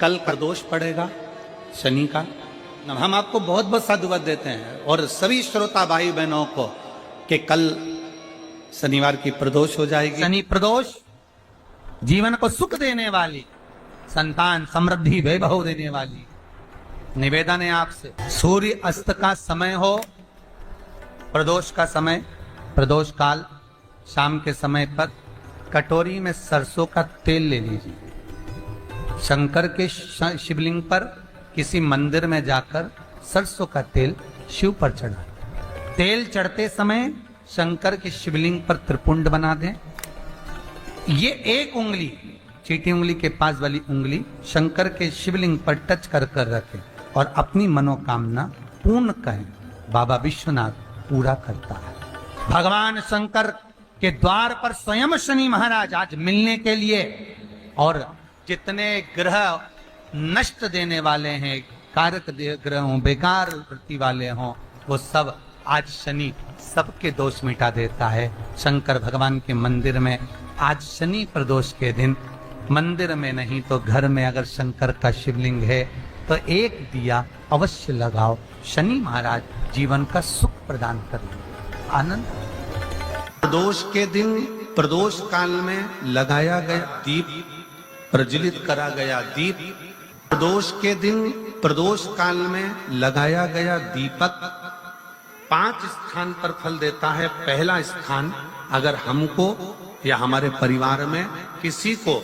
कल प्रदोष पड़ेगा शनि का। हम आपको बहुत बहुत साधुवाद देते हैं और सभी श्रोता भाई बहनों को कि कल शनिवार की प्रदोष हो जाएगी। शनि प्रदोष जीवन को सुख देने वाली, संतान समृद्धि वैभव देने वाली। निवेदन है आपसे, सूर्य अस्त का समय हो, प्रदोष का समय, प्रदोष काल, शाम के समय पर कटोरी में सरसों का तेल ले लीजिए। शंकर के शिवलिंग पर किसी मंदिर में जाकर सरसों का तेल शिव पर चढ़ा। तेल चढ़ते समय शंकर के शिवलिंग पर त्रिपुंड बना दें। ये एक उंगली, चीटी उंगली के पास वाली उंगली शंकर के शिवलिंग पर टच कर कर रखें और अपनी मनोकामना पूर्ण करें। बाबा विश्वनाथ पूरा करता है। भगवान शंकर के द्वार पर स्वयं शनि महाराज आज मिलने के लिए, और जितने ग्रह नष्ट देने वाले हैं, कारक ग्रह हों, बेकार वृत्ति वाले हों, वो सब आज शनि सबके दोष मिटा देता है। शंकर भगवान के मंदिर में आज शनि प्रदोष के दिन, मंदिर में नहीं तो घर में अगर शंकर का शिवलिंग है तो एक दिया अवश्य लगाओ। शनि महाराज जीवन का सुख प्रदान करेंगे, आनंद। प्रदोष के दिन, प्रदोष काल में लगाया गया दीप, प्रज्वलित करा गया दीप, प्रदोष के दिन, प्रदोष काल में लगाया गया दीपक 5 स्थान पर फल देता है। पहला स्थान, अगर हमको या हमारे परिवार में किसी को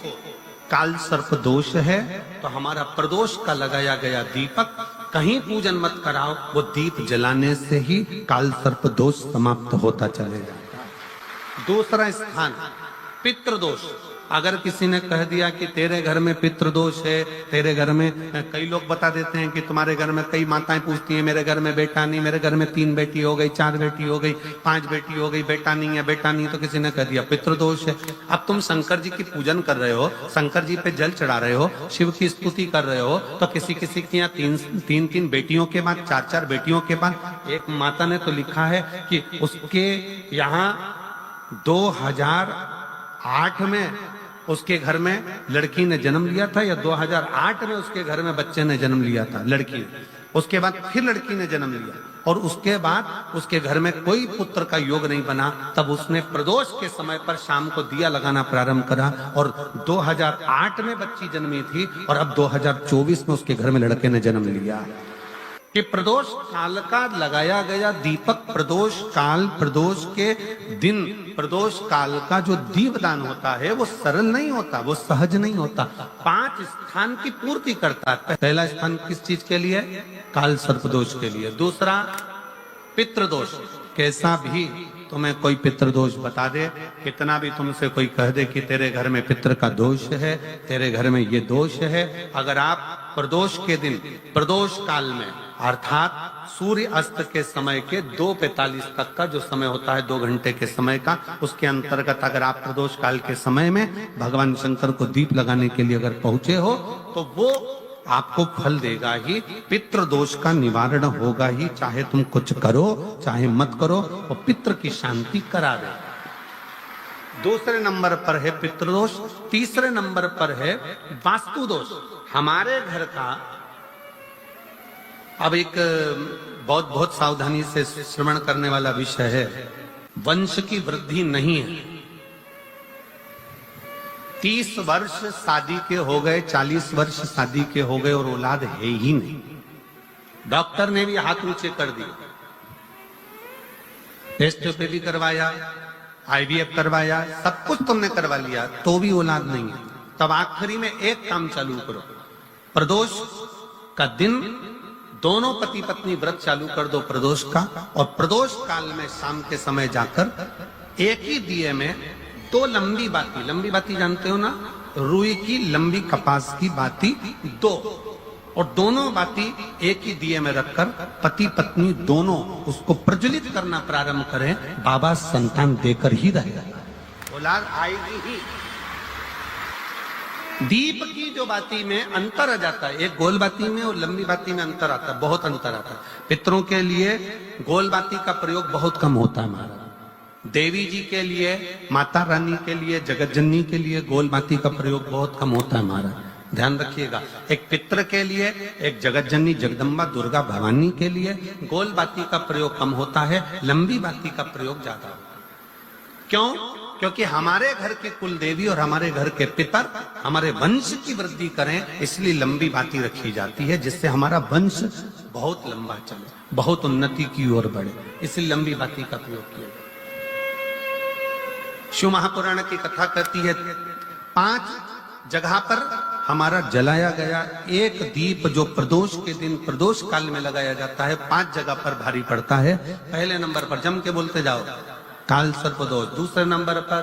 काल सर्प दोष है तो हमारा प्रदोष का लगाया गया दीपक कहीं पूजन मत कराओ, वो दीप जलाने से ही काल सर्प दोष समाप्त होता चले जाता है। दूसरा स्थान, पितृदोष। अगर किसी ने कह दिया कि तेरे घर में पितृदोष है, तेरे घर में, कई लोग बता देते हैं कि तुम्हारे घर में, कई माताएं पूछती हैं मेरे घर में बेटा नहीं, मेरे घर में 3 बेटी हो गई, 4 बेटी हो गई, 5 बेटी हो गई, बेटा नहीं है, बेटा नहीं, तो किसी ने कह दिया पितृदोष है। अब तुम शंकर जी की पूजन कर रहे हो, शंकर जी पे जल चढ़ा रहे हो, शिव की स्तुति कर रहे हो, तो किसी किसी की यहाँ 3 बेटियों के बाद, 4 बेटियों के बाद, एक माता ने तो लिखा है कि उसके यहाँ 2008 में उसके घर में लड़की ने जन्म लिया था, या 2008 में उसके घर में बच्चे ने जन्म लिया था, लड़की। उसके बाद फिर लड़की ने जन्म लिया और उसके बाद उसके घर में कोई पुत्र का योग नहीं बना। तब उसने प्रदोष के समय पर शाम को दिया लगाना प्रारंभ करा और 2008 में बच्ची जन्मी थी और अब 2024 में उसके घर में लड़के ने जन्म लिया। कि प्रदोष काल का लगाया गया दीपक, प्रदोष काल, प्रदोष के दिन, प्रदोष काल का जो दीपदान होता है वो सरल नहीं होता, वो सहज नहीं होता। 5 स्थान की पूर्ति करता है। पहला स्थान किस चीज के लिए? काल सर्पदोष के लिए। दूसरा पितृदोष। कैसा भी तुम्हें कोई पितृदोष बता दे, कितना भी तुमसे कोई कह दे कि तेरे घर में पितृ का दोष है, तेरे घर में ये दोष है, अगर आप प्रदोष के दिन, प्रदोष काल में, अर्थात सूर्य अस्त के समय के 2:45 तक का जो समय होता है, 2 घंटे के समय का, उसके अंतर्गत अगर आप प्रदोष काल के समय में भगवान शंकर को दीप लगाने के लिए अगर पहुंचे हो तो वो आपको फल देगा ही, पितृदोष का निवारण होगा ही। चाहे तुम कुछ करो चाहे मत करो, और पितृ की शांति करा दे। दूसरे नंबर पर है पितृदोष। तीसरे नंबर पर है वास्तु दोष। हमारे घर का, अब एक बहुत सावधानी से श्रवण करने वाला विषय है, वंश की वृद्धि नहीं है। 30 वर्ष शादी के हो गए, 40 वर्ष शादी के हो गए और औलाद है ही नहीं। डॉक्टर ने भी हाथ ऊंचे कर दिए, टेस्ट पे भी करवाया, IVF करवाया, सब कुछ तुमने करवा लिया, तो भी औलाद नहीं है। तब आखिरी में एक काम चालू करो, प्रदोष का दिन दोनों पति पत्नी व्रत चालू कर दो प्रदोष का, और प्रदोष काल में शाम के समय जाकर एक ही दिए में 2 लंबी बाती जानते हो ना, रुई की लंबी कपास की बाती 2, और दोनों बाती एक ही दिए में रखकर पति पत्नी दोनों उसको प्रज्वलित करना प्रारंभ करें। बाबा संतान देकर ही रहेगा, औलाद आएगी ही। दीप की जो बाती में अंतर आ जाता है, एक गोल बाती में और लंबी बाती में अंतर आता है, बहुत अंतर आता है। पितरों के लिए गोल बाती का प्रयोग बहुत कम होता है हमारा, देवी जी के लिए, माता रानी के लिए, जगत जननी के लिए गोल बाती का प्रयोग बहुत कम होता है हमारा। ध्यान रखिएगा, एक पितृ के लिए, एक जगत जननी जगदम्बा दुर्गा भवानी के लिए गोल बाती का प्रयोग कम होता है, लंबी बाती का प्रयोग ज्यादा होता है। क्यों? क्योंकि हमारे घर के कुल देवी और हमारे घर के पितर हमारे वंश की वृद्धि करें, इसलिए लंबी बाती रखी जाती है, जिससे हमारा वंश बहुत लंबा चले, बहुत उन्नति की ओर बढ़े, इसलिए लंबी बाती का प्रयोग किया। शिव महापुराण की कथा कहती है 5 जगह पर हमारा जलाया गया एक दीप जो प्रदोष के दिन प्रदोष काल में लगाया जाता है, 5 जगह पर भारी पड़ता है। पहले नंबर पर जम के बोलते जाओ, काल सर्प दोष। दूसरे नंबर पर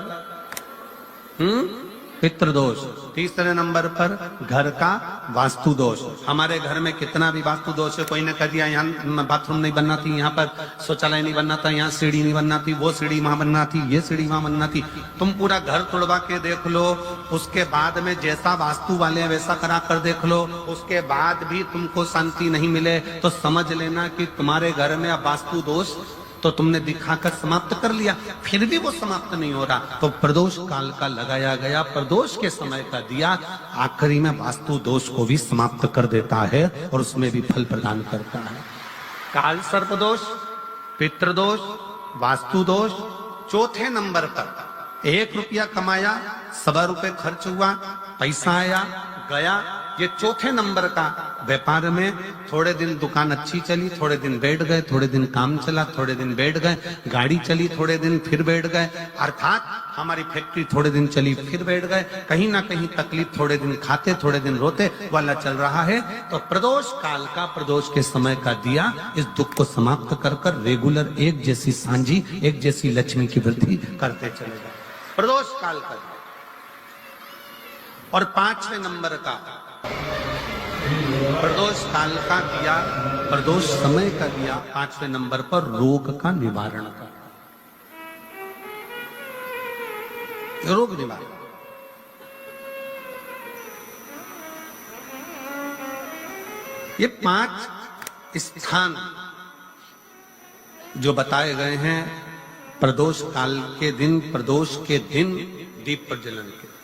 पितृदोष। तीसरे नंबर पर घर का वास्तु दोष। हमारे घर में कितना भी वास्तु दोष है, कोई ने कह दिया यहाँ बाथरूम नहीं बनना थी, यहाँ पर शौचालय नहीं बनना था, यहाँ सीढ़ी नहीं बनना थी, वो सीढ़ी वहां बनना थी, ये सीढ़ी वहां बनना थी। तुम पूरा घर तोड़वा के देख लो, उसके बाद में जैसा वास्तु वाले हैं वैसा करा कर देख लो, उसके बाद भी तुमको शांति नहीं मिले तो समझ लेना कि तुम्हारे घर में अब वास्तु दोष तो तुमने दिखाकर समाप्त कर लिया, फिर भी वो समाप्त नहीं हो रहा, तो प्रदोष काल का लगाया गया प्रदोष के समय का दिया आखिरी में वास्तु दोष को भी समाप्त कर देता है और उसमें भी फल प्रदान करता है। काल सर्प दोष, पितृदोष, वास्तु दोष। चौथे नंबर पर 1 रुपया कमाया, 1.25 रुपए खर्च हुआ, पैसा आया गया, ये चौथे नंबर का। व्यापार में थोड़े दिन दुकान अच्छी चली, थोड़े दिन बैठ गए, थोड़े दिन काम चला, थोड़े दिन बैठ गए, गाड़ी चली थोड़े दिन फिर बैठ गए, अर्थात हमारी फैक्ट्री थोड़े दिन चली फिर बैठ गए, कहीं ना कहीं तकलीफ, थोड़े दिन खाते थोड़े दिन रोते वाला चल रहा है। तो प्रदोष काल का, प्रदोष के समय का दिया इस दुख को समाप्त कर कर रेगुलर एक जैसी सांझी, एक जैसी लक्ष्मी की वृद्धि करते चले गए। प्रदोष काल का। और 5वें नंबर का प्रदोष काल का दिया, प्रदोष समय का दिया 5वें नंबर पर रोग का निवारण का, रोग निवारण। ये 5 स्थान जो बताए गए हैं प्रदोष काल के दिन, प्रदोष के दिन दीप प्रज्वलन के।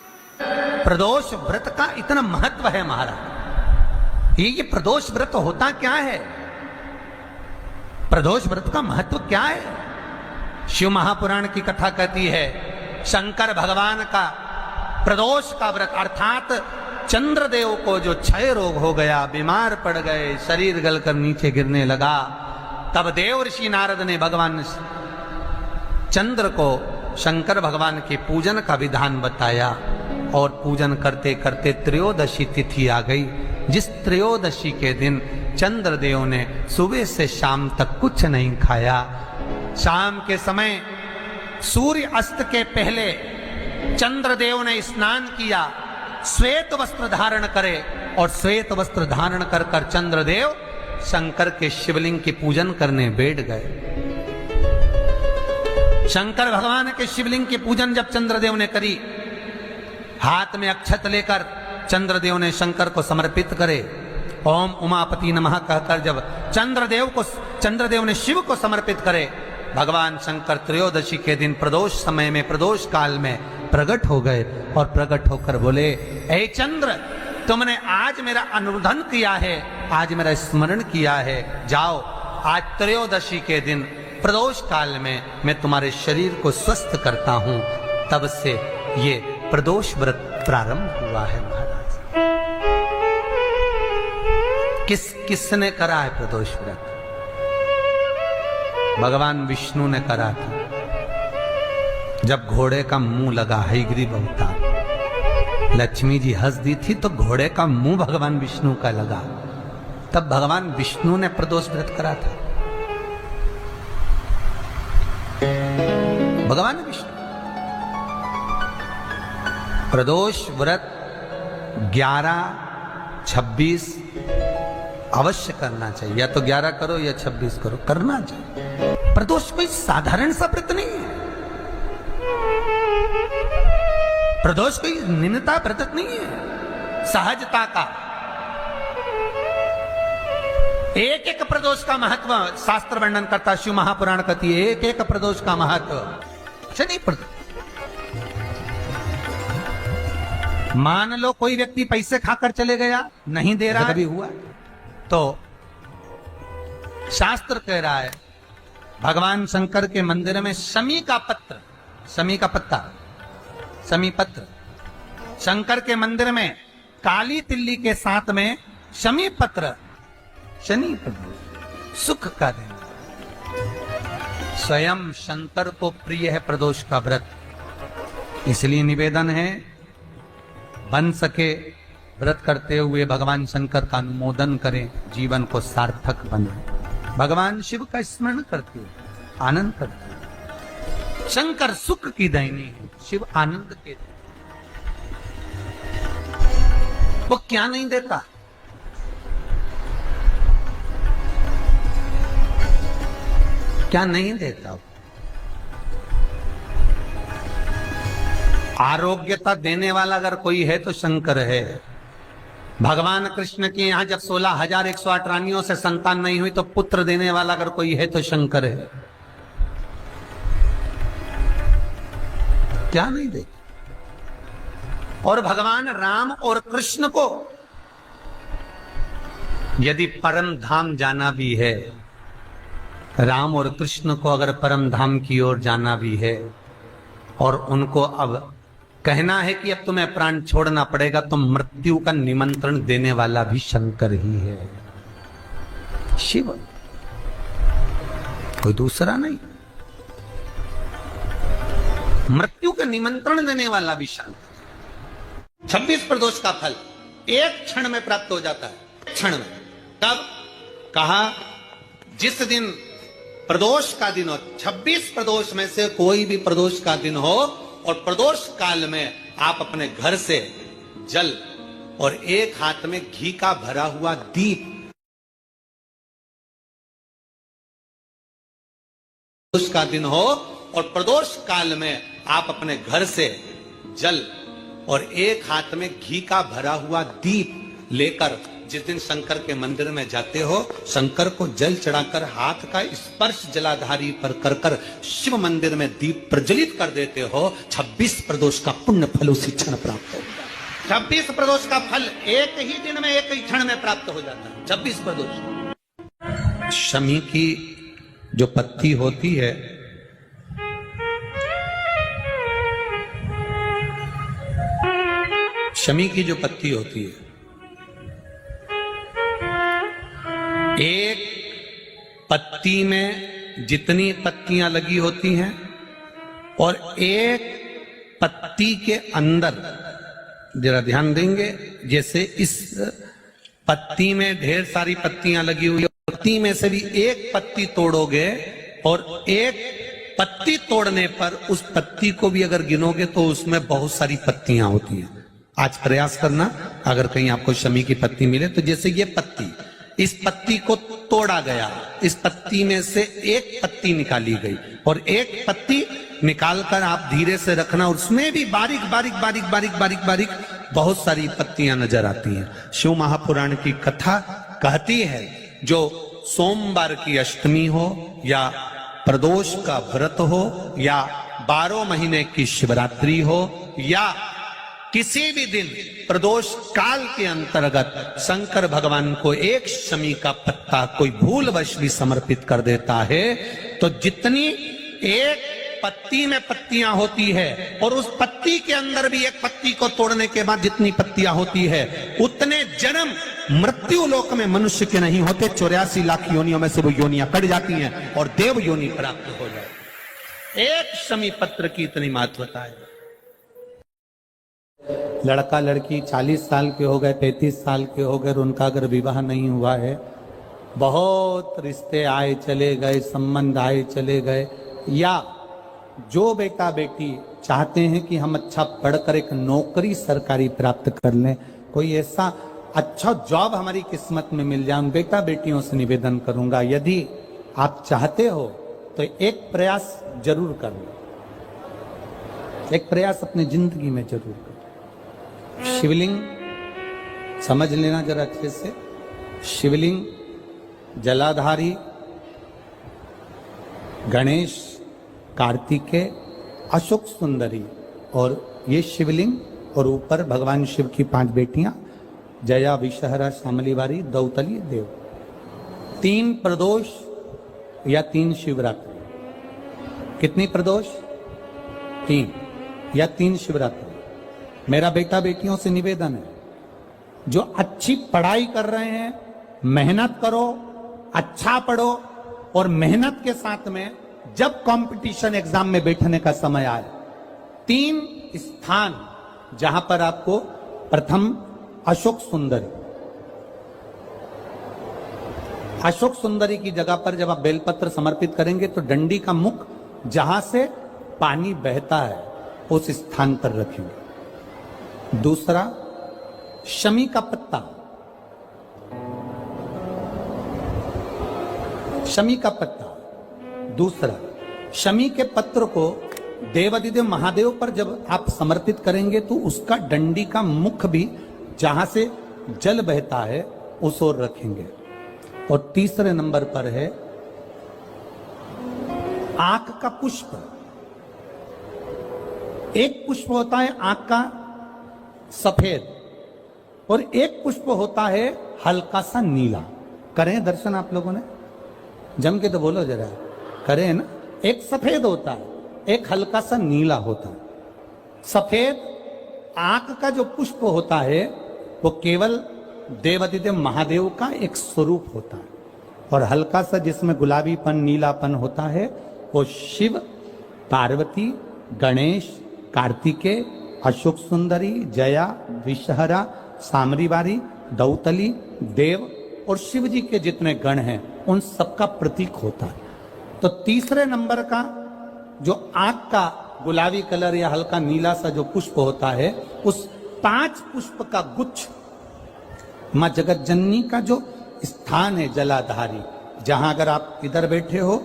प्रदोष व्रत का इतना महत्व है महाराज। ये प्रदोष व्रत होता क्या है? प्रदोष व्रत का महत्व क्या है? शिव महापुराण की कथा कहती है शंकर भगवान का प्रदोष का व्रत, अर्थात चंद्रदेव को जो क्षय रोग हो गया, बीमार पड़ गए, शरीर गलकर नीचे गिरने लगा, तब देव ऋषि नारद ने भगवान चंद्र को शंकर भगवान के पूजन का विधान बताया और पूजन करते करते त्रयोदशी तिथि आ गई, जिस त्रयोदशी के दिन चंद्रदेव ने सुबह से शाम तक कुछ नहीं खाया। शाम के समय सूर्य अस्त के पहले चंद्रदेव ने स्नान किया, श्वेत वस्त्र धारण करे और श्वेत वस्त्र धारण कर कर चंद्रदेव शंकर के शिवलिंग के पूजन करने बैठ गए। शंकर भगवान के शिवलिंग के पूजन जब चंद्रदेव ने करी, हाथ में अक्षत लेकर चंद्रदेव ने शंकर को समर्पित करे, ओम उमापति नमः कहकर जब चंद्रदेव ने शिव को समर्पित करे, भगवान शंकर त्रयोदशी के दिन प्रदोष समय में, प्रदोष काल में प्रकट हो गए और प्रकट होकर बोले, ऐ चंद्र, तुमने आज मेरा अनुरोधन किया है, आज मेरा स्मरण किया है, जाओ आज त्रयोदशी के दिन प्रदोष काल में मैं तुम्हारे शरीर को स्वस्थ करता हूं। तब से ये प्रदोष व्रत प्रारंभ हुआ है महाराज। किसने करा है प्रदोष व्रत? भगवान विष्णु ने करा था। जब घोड़े का मुंह लगा हयग्रीव अवतार, लक्ष्मी जी हंस दी थी तो घोड़े का मुंह भगवान विष्णु का लगा, तब भगवान विष्णु ने प्रदोष व्रत करा था। भगवान विष्णु प्रदोष व्रत 11, 26 अवश्य करना चाहिए, या तो 11 करो या 26 करो, करना चाहिए। प्रदोष कोई साधारण सा व्रत नहीं है, प्रदोष कोई निम्नता व्रत नहीं है, सहजता का। एक एक प्रदोष का महत्व शास्त्र वर्णन करता, शिव महापुराण कहती है एक एक प्रदोष का महत्व। अच्छा नहीं पड़ता मान लो कोई व्यक्ति पैसे खाकर चले गया, नहीं दे रहा, कभी हुआ तो शास्त्र कह रहा है भगवान शंकर के मंदिर में शमी का पत्र, शमी का पत्ता, शमी पत्र, शंकर के मंदिर में काली तिल्ली के साथ में शमी पत्र, शनि प्रदोष सुख का दिन। स्वयं शंकर को प्रिय है प्रदोष का व्रत, इसलिए निवेदन है बन सके व्रत करते हुए भगवान शंकर का अनुमोदन करें, जीवन को सार्थक बने। भगवान शिव का स्मरण करते हुए आनंद करते हुए। शंकर सुख की दैनी है, शिव आनंद के, वो क्या नहीं देता? क्या नहीं देता? आरोग्यता देने वाला अगर कोई है तो शंकर है। भगवान कृष्ण के यहां जब 16,108 रानियों से संतान नहीं हुई तो पुत्र देने वाला अगर कोई है तो शंकर है। क्या नहीं दे? और भगवान राम और कृष्ण को यदि परम धाम जाना भी है, राम और कृष्ण को अगर परम धाम की ओर जाना भी है और उनको अब कहना है कि अब तुम्हें प्राण छोड़ना पड़ेगा, तो मृत्यु का निमंत्रण देने वाला भी शंकर ही है, शिव, कोई दूसरा नहीं। मृत्यु का निमंत्रण देने वाला भी शंकर। 26 प्रदोष का फल एक क्षण में प्राप्त हो जाता है, क्षण में। तब कहा जिस दिन प्रदोष का दिन हो, 26 प्रदोष में से कोई भी प्रदोष का दिन हो और प्रदोष काल में आप अपने घर से जल और एक हाथ में घी का भरा हुआ दीप, प्रदोष का दिन हो और प्रदोष काल में आप अपने घर से जल और एक हाथ में घी का भरा हुआ दीप लेकर जिस दिन शंकर के मंदिर में जाते हो, शंकर को जल चढ़ाकर हाथ का स्पर्श जलाधारी पर कर कर शिव मंदिर में दीप प्रज्वलित कर देते हो, 26 प्रदोष का पुण्य फल उसी क्षण प्राप्त होगा। 26 प्रदोष का फल एक ही दिन में, एक ही क्षण में प्राप्त हो जाता है। 26 प्रदोष। शमी की जो पत्ती होती है, शमी की जो पत्ती होती है, एक पत्ती में जितनी पत्तियां लगी होती हैं और एक पत्ती के अंदर, जरा ध्यान देंगे, जैसे इस पत्ती में ढेर सारी पत्तियां लगी हुई, पत्ती में से भी एक पत्ती तोड़ोगे और एक पत्ती तोड़ने पर उस पत्ती को भी अगर गिनोगे तो उसमें बहुत सारी पत्तियां होती हैं। आज प्रयास करना, अगर कहीं आपको शमी की पत्ती मिले तो जैसे ये पत्ती, इस पत्ती को तोड़ा गया, इस पत्ती में से एक पत्ती निकाली गई और एक पत्ती निकालकर आप धीरे से रखना, उसमें भी बारीक बारीक बारीक बारीक बारीक बारीक बहुत सारी पत्तियां नजर आती हैं। शिव महापुराण की कथा कहती है जो सोमवार की अष्टमी हो या प्रदोष का व्रत हो या 12 महीने की शिवरात्रि हो या किसी भी दिन प्रदोष काल के अंतर्गत शंकर भगवान को एक शमी का पत्ता कोई भूलवश भी समर्पित कर देता है तो जितनी एक पत्ती में पत्तियां होती है और उस पत्ती के अंदर भी एक पत्ती को तोड़ने के बाद जितनी पत्तियां होती है उतने जन्म मृत्यु लोक में मनुष्य के नहीं होते। 84 लाख योनियों में से वो योनियां कट जाती हैं और देव योनि प्राप्त हो जाए। एक शमी पत्र की इतनी महत्वता है। लड़का लड़की 40 साल के हो गए, 35 साल के हो गए, उनका अगर विवाह नहीं हुआ है, बहुत रिश्ते आए चले गए, संबंध आए चले गए, या जो बेटा बेटी चाहते हैं कि हम अच्छा पढ़कर एक नौकरी सरकारी प्राप्त कर लें, कोई ऐसा अच्छा जॉब हमारी किस्मत में मिल जाए, बेटा बेटियों से निवेदन करूंगा यदि आप चाहते हो तो एक प्रयास जरूर करना, एक प्रयास अपनी जिंदगी में जरूर करना। शिवलिंग समझ लेना जरा अच्छे से, शिवलिंग जलाधारी गणेश, कार्तिकेय, अशोक सुंदरी, और ये शिवलिंग और ऊपर भगवान शिव की 5 बेटियां, जया, विषहरा, शामलीवारी, दौतली, देव। 3 प्रदोष या 3 शिवरात्रि। कितनी प्रदोष? 3 या 3 शिवरात्रि। मेरा बेटा बेटियों से निवेदन है, जो अच्छी पढ़ाई कर रहे हैं, मेहनत करो, अच्छा पढ़ो, और मेहनत के साथ में जब कंपटीशन एग्जाम में बैठने का समय आए, 3 स्थान जहां पर आपको प्रथम अशोक सुंदरी, अशोक सुंदरी की जगह पर जब आप बेलपत्र समर्पित करेंगे तो डंडी का मुख जहां से पानी बहता है उस स्थान पर रखेंगे। दूसरा, शमी का पत्ता, शमी का पत्ता। दूसरा, शमी के पत्र को देवादिदेव महादेव पर जब आप समर्पित करेंगे तो उसका डंडी का मुख भी जहां से जल बहता है उस ओर रखेंगे। और तीसरे नंबर पर है आंख का पुष्प। एक पुष्प होता है आंख का सफेद और एक पुष्प होता है हल्का सा नीला। करें दर्शन आप लोगों ने? जम के तो बोलो जरा, करें ना? एक सफेद होता है, एक हल्का सा नीला होता है। सफेद आंख का जो पुष्प होता है वो केवल देवादिदेव महादेव का एक स्वरूप होता है, और हल्का सा जिसमें गुलाबीपन, नीलापन होता है वो शिव, पार्वती, गणेश, कार्तिकेय, अशोक सुंदरी, जया, विषहरा, सामरीवारी, दौतली, देव और शिव जी के जितने गण हैं उन सबका प्रतीक होता है। तो तीसरे नंबर का जो आंख का गुलाबी कलर या हल्का नीला सा जो पुष्प होता है, उस 5 पुष्प का गुच्छ मां जगत जननी का जो स्थान है जलाधारी, जहां अगर आप इधर बैठे हो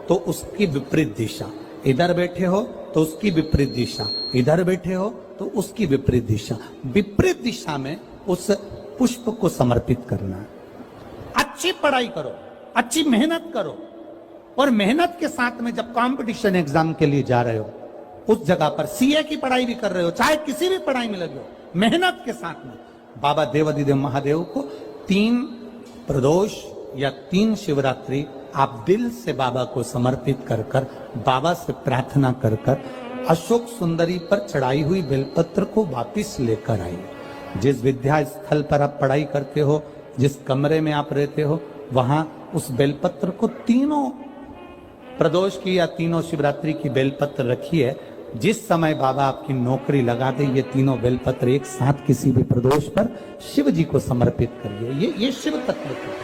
तो उसकी विपरीत दिशा, इधर बैठे हो तो उसकी विपरीत दिशा, इधर बैठे हो तो उसकी विपरीत दिशा, विपरीत दिशा में उस पुष्प को समर्पित करना है। अच्छी पढ़ाई करो, अच्छी मेहनत करो, और मेहनत के साथ में जब कंपटीशन एग्जाम के लिए जा रहे हो उस जगह पर सीए की पढ़ाई भी कर रहे हो, चाहे किसी भी पढ़ाई में लगे हो, मेहनत के साथ में बाबा देवादिदेव महादेव को 3 प्रदोष या 3 शिवरात्रि आप दिल से बाबा को समर्पित कर कर, बाबा से प्रार्थना कर कर अशोक सुंदरी पर चढ़ाई हुई बेलपत्र को वापिस लेकर आइए। जिस विद्या स्थल पर आप पढ़ाई करते हो, जिस कमरे में आप रहते हो, वहां उस बेलपत्र को 3 प्रदोष की या 3 शिवरात्रि की बेलपत्र रखिए। जिस समय बाबा आपकी नौकरी लगा दे, ये 3 बेलपत्र एक साथ किसी भी प्रदोष पर शिव जी को समर्पित करिए। ये शिव तत्व है।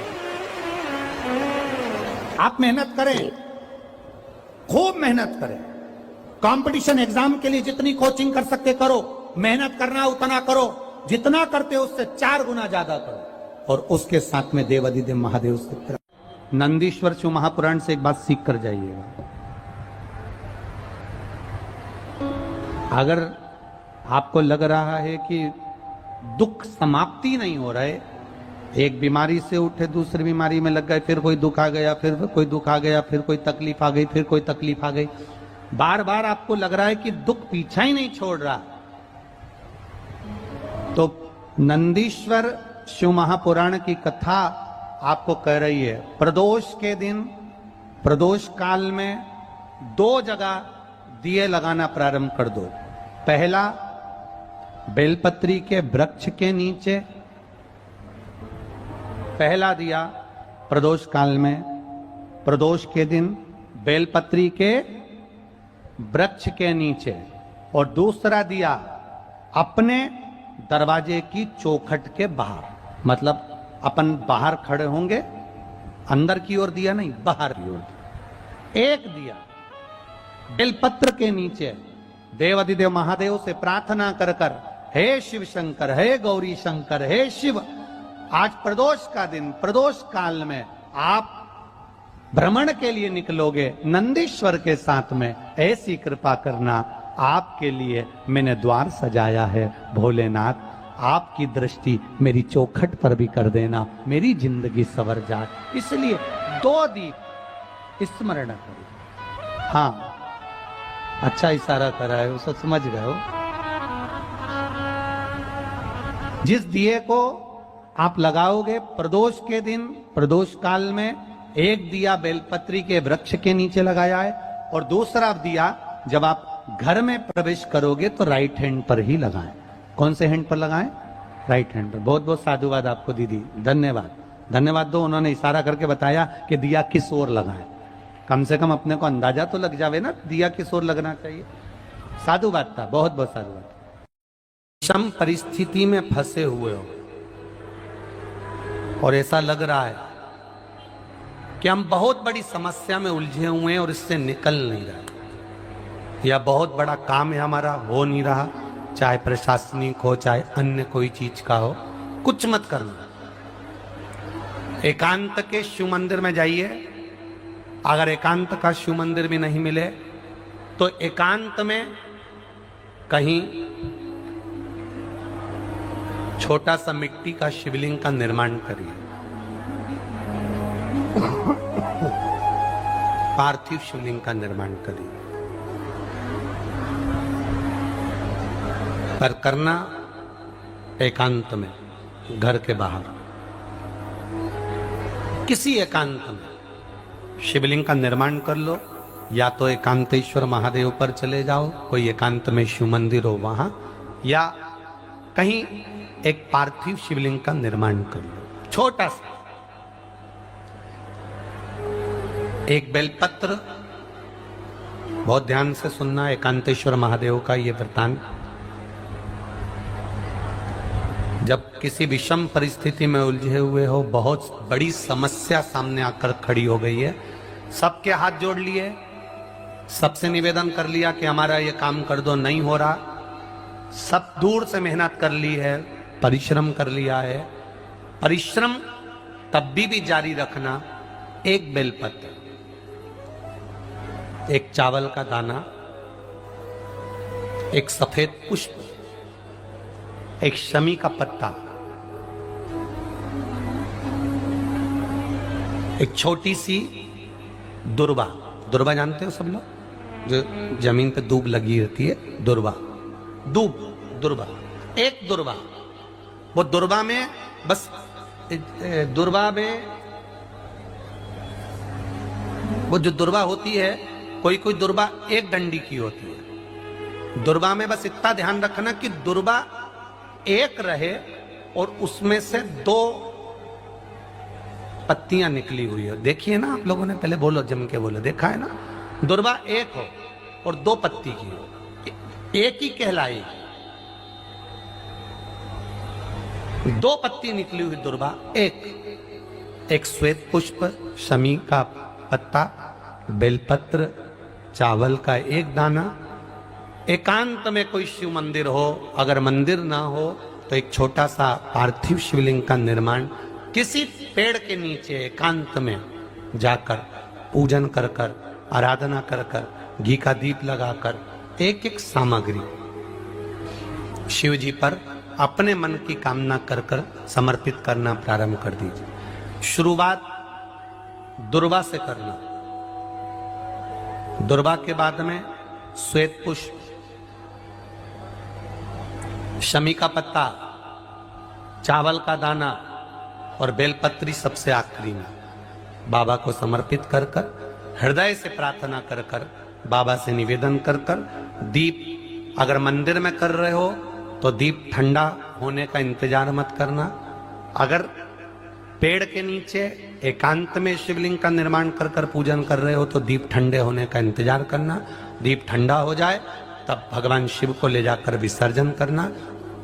आप मेहनत करें, खूब मेहनत करें, कंपटीशन एग्जाम के लिए जितनी कोचिंग कर सकते करो, मेहनत करना उतना करो, जितना करते हो उससे 4 गुना ज्यादा करो, और उसके साथ में देवादिदेव महादेव से नंदीश्वर शिव महापुराण से एक बात सीख कर जाइएगा। अगर आपको लग रहा है कि दुख समाप्ति नहीं हो रहा है, एक बीमारी से उठे दूसरी बीमारी में लग गए, फिर कोई दुख आ गया, फिर कोई दुख आ गया, फिर कोई तकलीफ आ गई, फिर कोई तकलीफ आ गई, बार बार आपको लग रहा है कि दुख पीछा ही नहीं छोड़ रहा, तो नंदीश्वर शिव महापुराण की कथा आपको कह रही है, प्रदोष के दिन, प्रदोष काल में 2 जगह दिए लगाना प्रारंभ कर दो। पहला, बेलपत्री के वृक्ष के नीचे पहला दिया प्रदोष काल में, प्रदोष के दिन बेलपत्री के वृक्ष के नीचे, और दूसरा दिया अपने दरवाजे की चौखट के बाहर, मतलब अपन बाहर खड़े होंगे, अंदर की ओर दिया नहीं, बाहर की ओर। एक दिया बेलपत्र के नीचे देवादिदेव महादेव से प्रार्थना कर कर, हे शिव शंकर, हे गौरी शंकर, हे शिव, आज प्रदोष का दिन, प्रदोष काल में आप भ्रमण के लिए निकलोगे नंदीश्वर के साथ में, ऐसी कृपा करना, आपके लिए मैंने द्वार सजाया है भोलेनाथ, आपकी दृष्टि मेरी चौखट पर भी कर देना, मेरी जिंदगी सवर जाए। इसलिए 2 दीप स्मरण करो। हाँ, अच्छा इशारा करा है, उसे समझ गए हो। जिस दिए को आप लगाओगे प्रदोष के दिन, प्रदोष काल में, एक दिया बेलपत्री के वृक्ष के नीचे लगाया है और दूसरा दिया जब आप घर में प्रवेश करोगे तो राइट हैंड पर ही लगाएं। कौन से हैंड पर लगाएं? राइट हैंड पर। बहुत बहुत साधुवाद आपको दीदी, धन्यवाद। धन्यवाद दो, उन्होंने इशारा करके बताया कि दिया किस ओर लगाएं। कम से कम अपने को अंदाजा तो लग जावे ना दिया किस ओर लगना चाहिए। साधुवाद था, बहुत बहुत साधुवाद। विषम परिस्थिति में फंसे हुए हो और ऐसा लग रहा है कि हम बहुत बड़ी समस्या में उलझे हुए हैं और इससे निकल नहीं रहे, या बहुत बड़ा काम है हमारा, हो नहीं रहा, चाहे प्रशासनिक हो चाहे अन्य कोई चीज का हो, कुछ मत करना। एकांत के शिव मंदिर में जाइए। अगर एकांत का शिव मंदिर भी नहीं मिले तो एकांत में कहीं छोटा सा मिट्टी का शिवलिंग का निर्माण करिए। पार्थिव शिवलिंग का निर्माण करिए, पर करना एकांत में, घर के बाहर। किसी एकांत में शिवलिंग का निर्माण कर लो, या तो एकांतेश्वर महादेव पर चले जाओ, कोई एकांत में शिव मंदिर हो वहां, या कहीं एक पार्थिव शिवलिंग का निर्माण कर लो, छोटा सा। एक बेलपत्र, बहुत ध्यान से सुनना, एकांतेश्वर महादेव का ये वृतांत। जब किसी विषम परिस्थिति में उलझे हुए हो, बहुत बड़ी समस्या सामने आकर खड़ी हो गई है, सबके हाथ जोड़ लिए, सबसे निवेदन कर लिया कि हमारा ये काम कर दो, नहीं हो रहा, सब दूर से मेहनत कर ली है, परिश्रम कर लिया है, परिश्रम तब भी जारी रखना। एक बेलपत्र, एक चावल का दाना, एक सफेद पुष्प, एक शमी का पत्ता, एक छोटी सी दुर्वा। दुर्वा जानते हो सब लोग, जो जमीन पे दूब लगी रहती है, दुर्वा, दूब, दुर्वा, एक दुर्वा। वो दुर्वा में बस, दुर्वा में वो जो दुर्वा होती है, कोई कोई दुर्वा एक डंडी की होती है। दुर्वा में बस इतना ध्यान रखना कि दुर्वा एक रहे और उसमें से 2 पत्तियां निकली हुई हो। देखिए ना आप लोगों ने, पहले बोलो, जम के बोलो, देखा है ना? दुर्वा एक हो और 2 पत्ती की हो, एक ही कहलाएगी। 2 पत्ती निकली हुई दुर्वा, एक श्वेत पुष्प, शमी का पत्ता, बेलपत्र, चावल का एक दाना। एकांत में कोई शिव मंदिर हो, अगर मंदिर ना हो तो एक छोटा सा पार्थिव शिवलिंग का निर्माण किसी पेड़ के नीचे एकांत में जाकर पूजन कर कर, आराधना कर कर, घी का दीप लगाकर, एक एक सामग्री शिव जी पर अपने मन की कामना कर कर समर्पित करना प्रारंभ कर दीजिए। शुरुआत दुर्वा से करना। दुर्वा के बाद में श्वेत पुष्प, शमी का पत्ता, चावल का दाना और बेलपत्री सबसे आखिरी में बाबा को समर्पित कर कर, हृदय से प्रार्थना कर कर, बाबा से निवेदन कर कर, दीप अगर मंदिर में कर रहे हो तो दीप ठंडा होने का इंतजार मत करना। अगर पेड़ के नीचे एकांत में शिवलिंग का निर्माण कर कर पूजन कर रहे हो तो दीप ठंडे होने का इंतजार करना। दीप ठंडा हो जाए तब भगवान शिव को ले जाकर विसर्जन करना।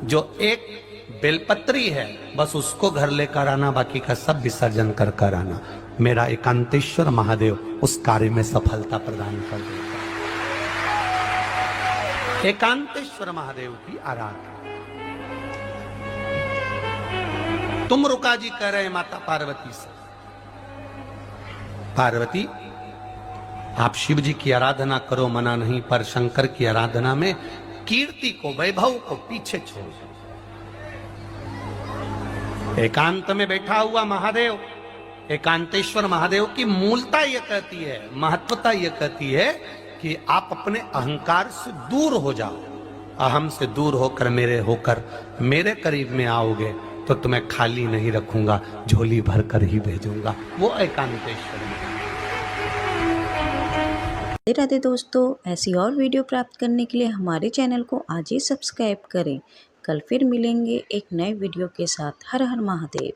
जो एक बेलपत्री है बस उसको घर लेकर आना, बाकी का सब विसर्जन कर कर आना। मेरा एकांतेश्वर महादेव उस कार्य में सफलता प्रदान कर देगा। एकांतेश्वर महादेव की आराधना। तुम रुका जी कह रहे माता पार्वती से, पार्वती आप शिव जी की आराधना करो, मना नहीं, पर शंकर की आराधना में कीर्ति को, वैभव को पीछे छोड़। एकांत में बैठा हुआ महादेव, एकांतेश्वर महादेव की मूलता यह कहती है, महत्वता यह कहती है कि आप अपने अहंकार से दूर हो जाओ। अहम से दूर होकर मेरे करीब में आओगे तो तुम्हें खाली नहीं रखूंगा, झोली भर कर ही भेजूंगा। वो एकांतेश्वर है। राधे राधे दोस्तों, ऐसी और वीडियो प्राप्त करने के लिए हमारे चैनल को आज ही सब्सक्राइब करें। कल फिर मिलेंगे एक नए वीडियो के साथ। हर हर महादेव।